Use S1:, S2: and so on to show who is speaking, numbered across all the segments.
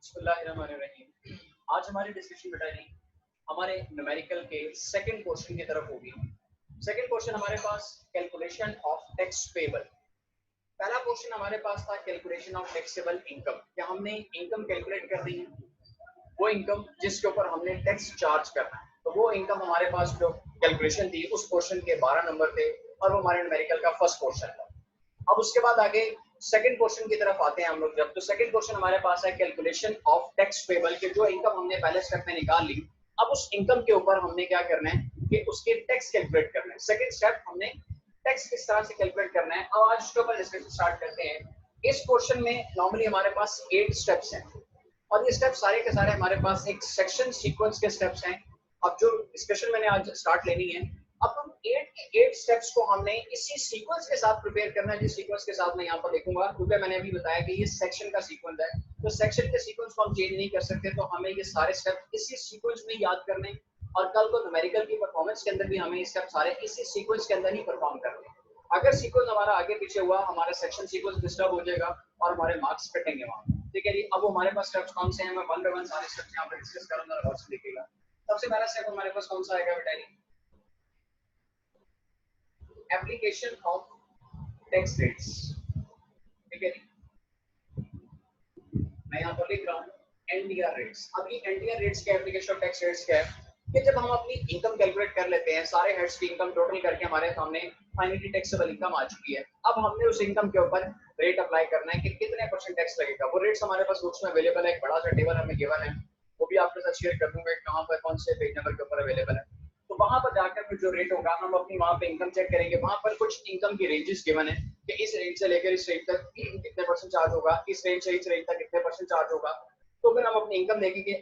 S1: बिस्मिल्लाहिर्रहमानिर्रहीम। आज हमारी डिस्कशन बेटा जी हमारे न्यूमेरिकल के सेकंड क्वेश्चन की तरफ होगी। सेकंड क्वेश्चन हमारे पास कैलकुलेशन ऑफ टैक्स पेबल। पहला क्वेश्चन हमारे पास था कैलकुलेशन ऑफ टैक्सेबल इनकम। क्या हमने इनकम कैलकुलेट कर दी है, वो इनकम जिसके ऊपर हमने टैक्स चार्ज करना है। तो वो इनकम हमारे पास जो कैलकुलेशन थी उस क्वेश्चन के 12 नंबर थे और वो हमारे न्यूमेरिकल का फर्स्ट क्वेश्चन था। अब उसके बाद आगे सेकंड क्वेश्चन की तरफ आते हैं हम लोग। जब तो सेकंड क्वेश्चन हमारे पास है कैलकुलेशन ऑफ टैक्स पेबल के जो इनकम हमने पहले स्टेप में निकाल ली, अब उस इनकम के ऊपर हमने क्या करना है कि उसके टैक्स कैलकुलेट करना है। सेकंड स्टेप हमने टैक्स किस तरह से कैलकुलेट करना है। अब आज उसके ऊपर डिस्कशन स्टार्ट करते हैं। इस क्वेश्चन में नॉर्मली हमारे पास 8 स्टेप्स हैं और ये स्टेप सारे के सारे हमारे पास एक सेक्शन सीक्वेंस के स्टेप्स हैं। अब जो डिस्कशन मैंने आज स्टार्ट लेनी है, अब हम 8 के 8 स्टेप्स को हमने इसी सीक्वेंस के साथ प्रिपेयर करना है, जिस सीक्वेंस के साथ मैं यहाँ पर लिखूंगा, क्योंकि मैंने अभी बताया कि ये सेक्शन का सीक्वेंस है। तो सेक्शन के सीक्वेंस को हम चेंज नहीं कर सकते, तो हमें ये सारे स्टेप इसी सीक्वेंस में याद करने और कल को न्यूमेरिकल की परफॉर्मेंस के अंदर भी हमें ये स्टेप सारे इसी सीक्वेंस के अंदर ही परफॉर्म करने। अगर सीक्वेंस हमारा आगे पीछे हुआ, हमारा सेक्शन सीक्वेंस डिस्टर्ब हो जाएगा और हमारे मार्क्स कटेंगे वहां। ठीक है जी। अब वो हमारे पास स्टेप्स कौन से हैं, मैं वन बाय वन सारे स्टेप्स यहाँ पर डिस्कस करूंगा और से देखिएगा। सबसे पहला स्टेप हमारे पास कौन सा आएगा बेटा जी, एप्लीकेशन ऑफ टैक्स रेट्स। ठीक है जी, मैं यहाँ पर लिख रहा हूँ एनडीआर रेट्स। अब ये एनडीआर रेट्स के एप्लीकेशन ऑफ टैक्स रेट्स क्या है कि जब हम अपनी इनकम कैलकुलेट कर लेते हैं, सारे हेड्स की इनकम टोटल करके हमारे सामने फाइनली टैक्सेबल इनकम आ चुकी है। अब हमने उस इनकम के ऊपर रेट अप्लाई करना है कि कितने परसेंट टैक्स लगेगा। वो रेट्स हमारे पास बुक्स में अवेलेबल है, एक बड़ा सा टेबल हमें गिवन है, वो भी आपके साथ शेयर कर दूंगा कहाँ पर कौन से पेज नंबर के ऊपर अवेलेबल है। तो वहां पर जाकर फिर जो रेट होगा हम अपनी वहां पे इनकम चेक करेंगे। वहां पर कुछ इनकम की रेंजेस गिवन है कि इस रेंज से लेकर इस रेंज तक कितने परसेंट चार्ज होगा, इस रेंज से इस रेंज तक कितने परसेंट चार्ज होगा। तो फिर हम अपनी इनकम देखेंगे,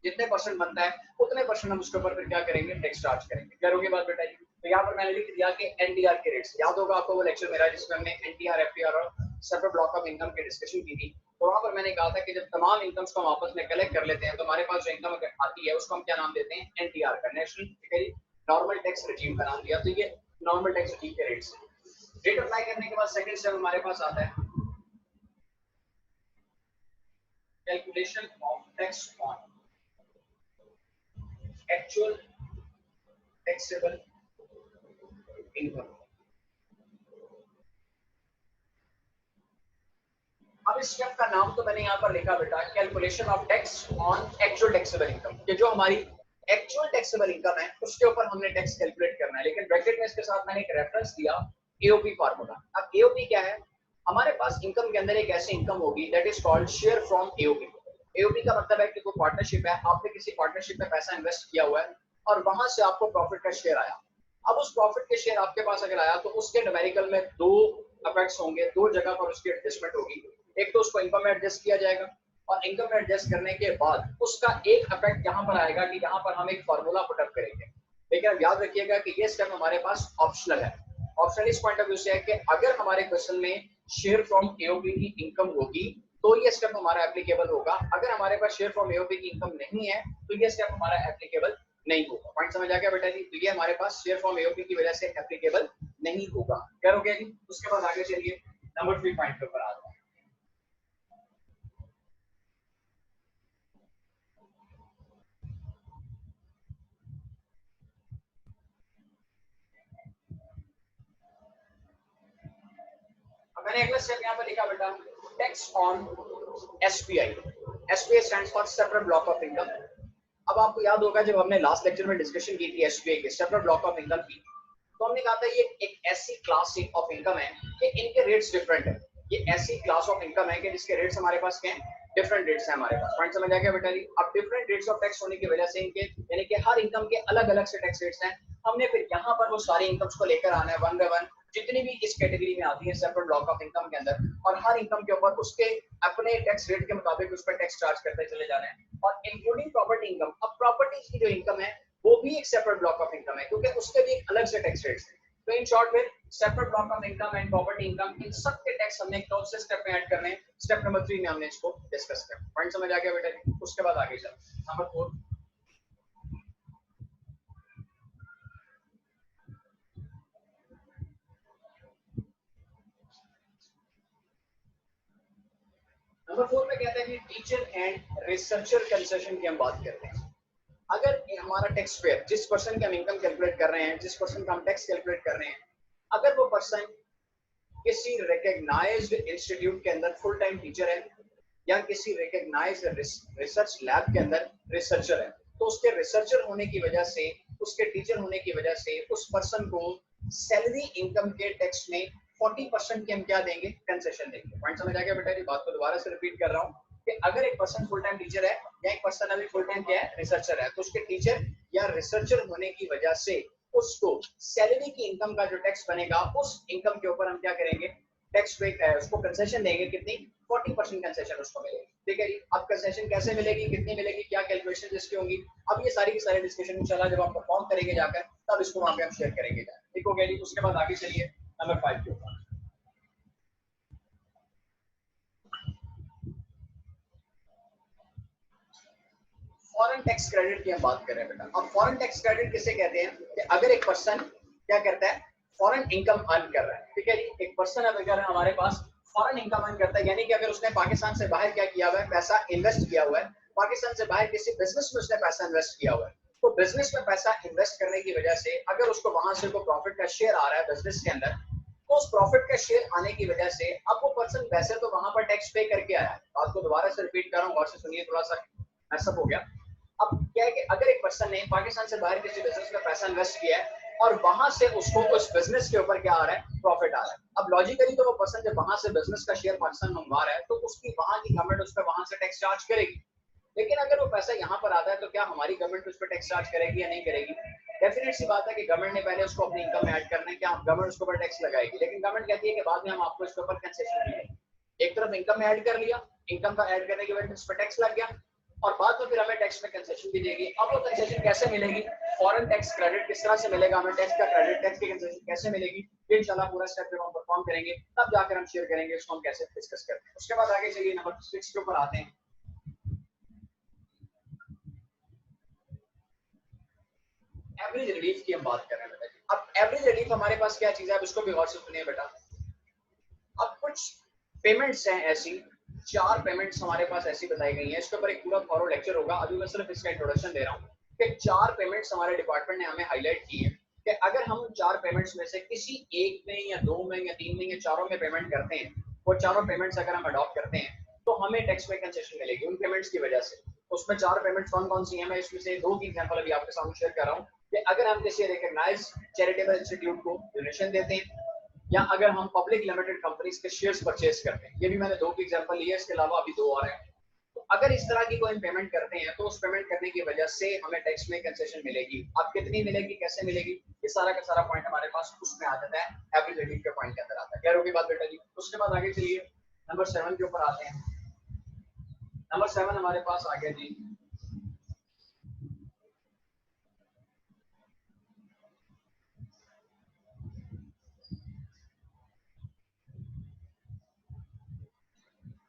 S1: जितने परसेंट बनता है उतने परसेंट हम उसके ऊपर फिर क्या करेंगे, टैक्स चार्ज करेंगे। क्लियर होगी बात बेटा जी। तो यहाँ पर मैंने लिख दिया कि एनडीआर के रेट्स। याद होगा आपको वो लेक्चर मेरा जिसमें हमने एनटीआर, एफटीआर और सेपरेट ब्लॉक ऑफ इनकम की डिस्कशन की थी। तो वहां पर मैंने कहा था कि जब तमाम इनकम्स को हम आपस में कलेक्ट कर लेते हैं तो हमारे पास जो इनकम आती है उसको हम क्या नाम देते हैं, एनटीआर का, नेशनल नॉर्मल टैक्स रिजीम का नाम दिया। तो ये नॉर्मल टैक्स रिजीम के रेट्स। रेट अप्लाई करने के बाद सेकंड स्टेप हमारे पास आता है calculation of tax on actual taxable income. अब इस स्टेप का नाम तो मैंने यहाँ पर लिखा बेटा, calculation of tax on actual taxable income, कि जो हमारी एक्चुअल टैक्सेबल इनकम है उसके ऊपर हमने टैक्स कैलकुलेट करना है। लेकिन ब्रैकेट में इसके साथ मैंने एक रेफरेंस दिया एओपी फार्मूला। अब एओपी क्या है, हमारे पास इनकम के अंदर एक ऐसी इनकम होगी that is called share from AOP. AOP का मतलब है कि कोई पार्टनरशिप है, आपने किसी पार्टनरशिप में पैसा इन्वेस्ट किया हुआ है और वहां से आपको प्रॉफिट का शेयर आया। अब उस प्रॉफिट के शेयर आपके पास अगर आया तो उसके न्यूमेरिकल में दो इफेक्ट्स होंगे, दो जगह पर उसकी एडजस्टमेंट होगी। एक तो उसको इनकम में एडजस्ट किया जाएगा और इनकम में एडजस्ट करने के बाद उसका एक इफेक्ट यहाँ पर आएगा कि यहाँ पर हम एक फॉर्मूला पुटअप करेंगे। लेकिन अब याद रखिएगा कि ये स्टेप हमारे पास ऑप्शनल है। ऑप्शनल इस पॉइंट ऑफ व्यू से है कि अगर हमारे क्वेश्चन में शेयर फ्रॉम एओपी की इनकम होगी तो ये स्टेप हमारा एप्लीकेबल होगा। अगर हमारे पास शेयर फ्रॉम एओपी की इनकम नहीं है तो ये स्टेप हमारा एप्लीकेबल नहीं होगा। पॉइंट समझ आ गया बेटा जी। तो ये हमारे पास शेयर फ्रॉम एओपी की वजह से एप्लीकेबल नहीं होगा। क्या हो गया जी। उसके बाद आगे चलिए नंबर 3 पॉइंट के ऊपर आ जाओ। मैंने अगला स्टेप यहाँ पर लिखा बेटा, tax on SPI. SPI stands for separate block of income. अब आपको याद होगा जब हमने लास्ट लेक्चर में डिस्कशन की थी एसपीआई के सेपरेट ब्लॉक ऑफ इनकम की, तो हमने कहा था ये एक ऐसी क्लास ऑफ इनकम है कि इनके रेट्स डिफरेंट है। ये ऐसी क्लास ऑफ इनकम है कि जिसके रेट्स हमारे पास क्या है, डिफरेंट रेट्स हैं हमारे पास। पॉइंट समझ आ गया बेटा जी। अब डिफरेंट रेट्स ऑफ टैक्स होने की वजह से इनके यानी कि हर इनकम के अलग अलग से टैक्स रेट्स हैं। हमने फिर यहाँ पर वो सारी इनकम्स को लेकर आना है वन बाय वन, जितनी भी इस कैटेगरी में आती है सेपरेट ब्लॉक ऑफ इनकम के अंदर, और हर इनकम के ऊपर उसके अपने टैक्स रेट के मुताबिक उस पर टैक्स चार्ज करते चले जा रहे हैं, और इंक्लूडिंग प्रॉपर्टी इनकम। अब प्रॉपर्टी की जो इनकम है वो भी एक सेपरेट ब्लॉक ऑफ इनकम है क्योंकि उसके भी एक अलग से टैक्स रेट्स हैं। तो इन शॉर्ट में separate block of income and property income, इन सब के टैक्स हमने कौन से स्टेप में ऐड करने हैं, स्टेप नंबर 3 में हमने इसको डिस्कस किया। पॉइंट समझ आ गया बेटा जी। उसके बाद आगे चल नंबर 4, नंबर 4 में कहता है कि टीचर एंड रिसर्चर कंसेशन की हम बात करते हैं। अगर हमारा टैक्स पेयर, जिस पर्सन की हम इनकम कैलकुलेट कर रहे हैं, जिस पर्सन का हम टैक्स कैलकुलेट कर रहे हैं, अगर वो पर्सन किसी रिकग्नाइज्ड इंस्टीट्यूट के अंदर फुल टाइम टीचर है या किसी रिकग्नाइज्ड रिसर्च लैब के अंदर रिसर्चर है, तो उसके रिसर्चर होने की वजह से, उसके टीचर होने की वजह से उस पर्सन को सैलरी इनकम के टैक्स में 40% की हम क्या देंगे, कंसेशन देंगे। पॉइंट समझ आ गया बेटा जी? बात को दोबारा से रिपीट कर रहा हूँ कि अगर एक पर्सन फुल टाइम टीचर है या एक पर्सन अभी फुल टाइम क्या है, रिसर्चर है, तो उसके टीचर या रिसर्चर होने की वजह से उसको सैलरी की इनकम का जो टैक्स बनेगा, उस इनकम के ऊपर हम क्या करेंगे, टैक्स पे उसको कंसेशन देंगे। कितनी? 40% कंसेशन उसको मिलेगी। ठीक है जी। अब कंसेशन कैसे मिलेगी, कितनी मिलेगी, क्या कैलकुलेशन इसकी होंगी, अब ये सारी की सारी डिस्कशन इंशाल्लाह जब आप परफॉर्म करेंगे जाकर, तब इसको वहां पे हम शेयर करेंगे। ठीक हो गया जी। उसके बाद आगे चलिए नंबर 5 के ऊपर। फॉरेन टैक्स क्रेडिट की हम बात कर रहे हैं बेटा। अब फॉरेन टैक्स क्रेडिट किसे कहते हैं कि अगर एक पर्सन क्या करता है, फॉरेन इनकम अर्न कर रहा है। ठीक है जी। एक पर्सन अगर हमारे पास फॉरेन इनकम अर्न करता है, यानी कि अगर उसने पाकिस्तान से बाहर क्या किया हुआ है, पैसा इन्वेस्ट किया हुआ है, पाकिस्तान से बाहर किसी बिजनेस में उसने पैसा इन्वेस्ट किया हुआ है, तो बिजनेस में पैसा इन्वेस्ट करने की वजह से अगर उसको वहां से कोई प्रॉफिट का शेयर आ रहा है बिजनेस के अंदर, तो उस प्रॉफिट का शेयर आने की वजह से अब वो पर्सन वैसे तो वहां पर टैक्स पे करके आया है। बात को दोबारा से रिपीट कर रहा हूँ, गौर से सुनिए, थोड़ा सा मैसअप हो गया। अब क्या है कि अगर एक पर्सन ने पाकिस्तान से बाहर किसी बिजनेस में पैसा इन्वेस्ट किया है और वहां से उसको उस बिजनेस के ऊपर क्या आ रहा है, प्रॉफिट आ रहा है, अब लॉजिकली तो वो पर्सन जब वहां से बिजनेस का शेयर पाकिस्तान मंगवा रहा है, तो उसकी वहां की गवर्नमेंट उस पर वहां से टैक्स चार्ज करेगी। लेकिन अगर वो पैसा यहाँ पर आता है तो क्या हमारी गवर्नमेंट उस पर टैक्स चार्ज करेगी या नहीं करेगी? डेफिनेट सी बात है कि गवर्नमेंट ने पहले उसको अपनी इनकम में ऐड करना है, क्या गवर्नमेंट उसके ऊपर टैक्स लगाएगी, लेकिन गवर्नमेंट कहती है कि बाद में हम आपको इसके ऊपर कंसेशन देंगे। एक तरफ इनकम में ऐड कर लिया, इनकम का ऐड करने के बाद उस पर टैक्स लग गया, और बाद में फिर हमें टैक्स में कंसेशन भी देगी। अब वो कंसेशन कैसे मिलेगी, फॉरेन टैक्स क्रेडिट किस तरह से मिलेगा हमें, टैक्स का क्रेडिट, टैक्स की कंसेशन कैसे मिलेगी, ये इंशाल्लाह पूरा स्टेप जब हम परफॉर्म करेंगे तब जाकर हम शेयर करेंगे इसको हम कैसे डिस्कस करते हैं। उसके बाद आगे चलिए नंबर 6 के ऊपर आते हैं। एवरेज रिलीफ की हम बात कर रहे हैं बेटा जी। अब एवरेज रिलीफ हमारे पास क्या चीज है, अब इसको भी गौर से सुनिए बेटा। अब कुछ पेमेंट्स हैं ऐसी, 4 पेमेंट्स हमारे पास ऐसी बताई गई हैं, इसके ऊपर एक पूरा थॉरो लेक्चर होगा, अभी मैं सिर्फ इसका इंट्रोडक्शन दे रहा हूँ कि 4 पेमेंट्स हमारे डिपार्टमेंट ने हमें हाईलाइट की है कि अगर हम 4 पेमेंट्स में से किसी एक में या 2 में या 3 में या चारों में पेमेंट करते हैं, वो चारों पेमेंट्स अगर हम अडॉप्ट करते हैं तो हमें टैक्स में कंसेशन मिलेगी उन पेमेंट्स की वजह से। उसमें 4 पेमेंट्स कौन कौन सी हैं, मैं इसमें से 2 की एग्जांपल अभी आपके सामने शेयर कर रहा हूँ कि अगर हम किसी रिकॉग्नाइज्ड चैरिटेबल इंस्टीट्यूट को डोनेशन देते हैं, या अगर हम पब्लिक लिमिटेड कंपनीज के शेयर्स परचेज करते हैं, ये भी मैंने 2 की एग्जांपल ली है, इसके अलावा अभी 2 और हैं। तो अगर इस तरह की कोई पेमेंट करते हैं तो उस पेमेंट करने की वजह से हमें टैक्स में कंसेशन मिलेगी। अब कितनी मिलेगी, कैसे मिलेगी, ये सारा का सारा पॉइंट हमारे पास उसमें आ जाता है, एवरेज रिलीफ के पॉइंट के अंदर आता है। क्लियर होगी बात बेटा जी? उसके बाद आगे चलिए नंबर 7 के ऊपर आते हैं। नंबर 7 हमारे पास आ गया जी,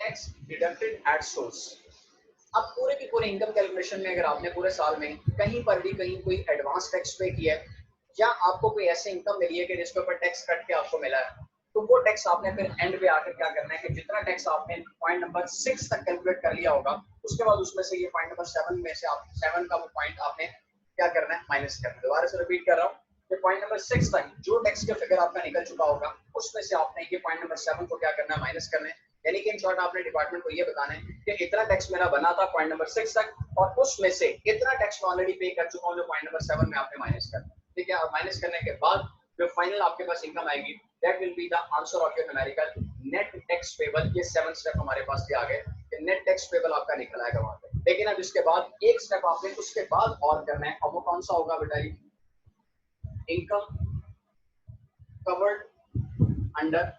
S1: टैक्स डिडक्टेड एट सोर्स। अब पूरे की पूरे इनकम कैलकुलेशन में अगर आपने पूरे साल में कहीं पर भी कहीं कोई एडवांस टैक्स पे किया है या आपको कोई ऐसे इनकम मिली है कि जिसके ऊपर टैक्स कट के आपको मिला है, तो वो टैक्स आपने फिर एंड पे आकर क्या करना है कि जितना टैक्स आपने पॉइंट नंबर 6 तक कैलकुलेट कर लिया होगा, उसके बाद उसमें से ये पॉइंट नंबर 7 में से आप 7 का वो पॉइंट आपने क्या करना है, माइनस करना है। दोबारा से रिपीट कर रहा हूँ कि पॉइंट नंबर 6 तक जो टैक्स का फिगर आपका निकल चुका होगा, उसमें से आपने ये पॉइंट नंबर 7 को क्या करना है, माइनस करना है। यानी कि इन शॉर्ट आपने डिपार्टमेंट को ये बताना है कि इतना टैक्स मेरा बना था पॉइंट नंबर 6 तक, और उसमें से इतना टैक्स मैं ऑलरेडी पे कर चुका हूँ जो पॉइंट नंबर 7 में आपने माइनस करना है। ठीक है? और माइनस करने के बाद जो फाइनल आपके पास इनकम आएगी, that will be the answer of your numerical net tax payable. ये 7 स्टेप हमारे पास दिए आ गए कि नेट टैक्स पेबल आपका निकल आएगा वहां पे। लेकिन अब इसके बाद एक स्टेप आपने उसके बाद और करना है, और वो कौन सा होगा बेटा? Income covered under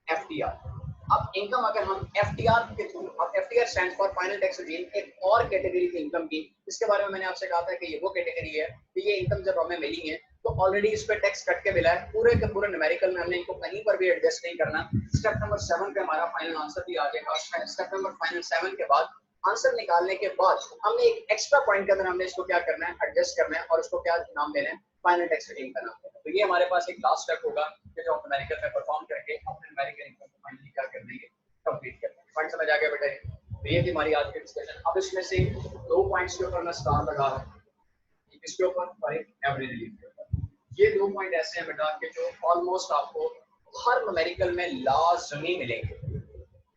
S1: FTR. अब इनकम अगर हम एफटीआर के थ्रू, अब FTR stands for final tax regime, एक और कैटेगरी की इनकम की, इसके बारे में मैंने आपसे कहा था कि ये वो कैटेगरी है कि ये इनकम जब हमें मिली है तो ऑलरेडी इस पे टैक्स कट के मिला है, पूरे के पूरे न्यूमेरिकल में हमने इनको कहीं पर भी एडजस्ट नहीं करना। स्टेप नंबर 7 पे हमारा फाइनल आंसर भी आ जाएगा। स्टेप नंबर फाइनल 7 के बाद आंसर निकालने के बाद हमने एक एक्स्ट्रा पॉइंट के अंदर हमने इसको क्या करना है, एडजस्ट करना है, और उसको क्या नाम देना है, फाइनल टैक्स रेजिम का नाम देना है। तो ये हमारे पास एक लास्ट स्टेप होगा कि जो हम न्यूमेरिकल में परफॉर्म करके अपने न्यूमेरिकल इनकम को फाइनली क्या कर देंगे, कंप्लीट कर देंगे। पॉइंट समझ आ गया बेटा? तो ये थी हमारी आज की डिस्कशन। अब इसमें से 2 पॉइंट्स के ऊपर मैं स्टार लगा रहा हूँ, इसके ऊपर और एक एवरेज रिलीफ के ऊपर। ये 2 पॉइंट ऐसे हैं बेटा कि जो ऑलमोस्ट आपको हर न्यूमेरिकल में लाजमी मिलेंगे,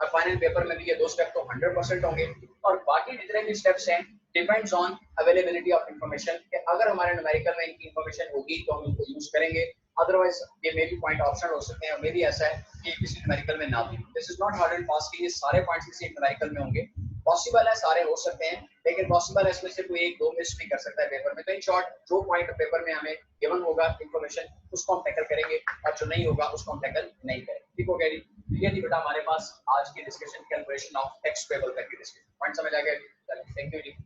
S1: और फाइनल पेपर में भी ये 2 स्टेप तो 100% होंगे, और बाकी जितने भी स्टेप्स हैं depends on availability of information, कि अगर हमारे न्यूमेरिकल में इनकी इंफॉर्मेशन होगी तो हम इनको यूज करेंगे, अदरवाइज ये मे बी पॉइंट ऑप्शनल हो सकते हैं, और मे भी ऐसा है कि किसी न्यूमेरिकल में ना भी। This is not hard and fast कि ये सारे पॉइंट्स किसी न्यूमेरिकल में होंगे, पॉसिबल है सारे हो सकते हैं, लेकिन पॉसिबल है इसमें से कोई एक दो मिस भी कर सकता है पेपर में। तो इन शॉर्ट जो पॉइंट पेपर में हमें गिवन होगा इंफॉर्मेशन, उसको हम टैकल करेंगे, और जो नहीं होगा उसको हम टैकल नहीं करेंगे। ठीक हो गया जी? ये थी बेटा हमारे पास आज की discussion, calculation of tax payable करके डिस्कशन। पॉइंट समझ आ गया? Thank you ji.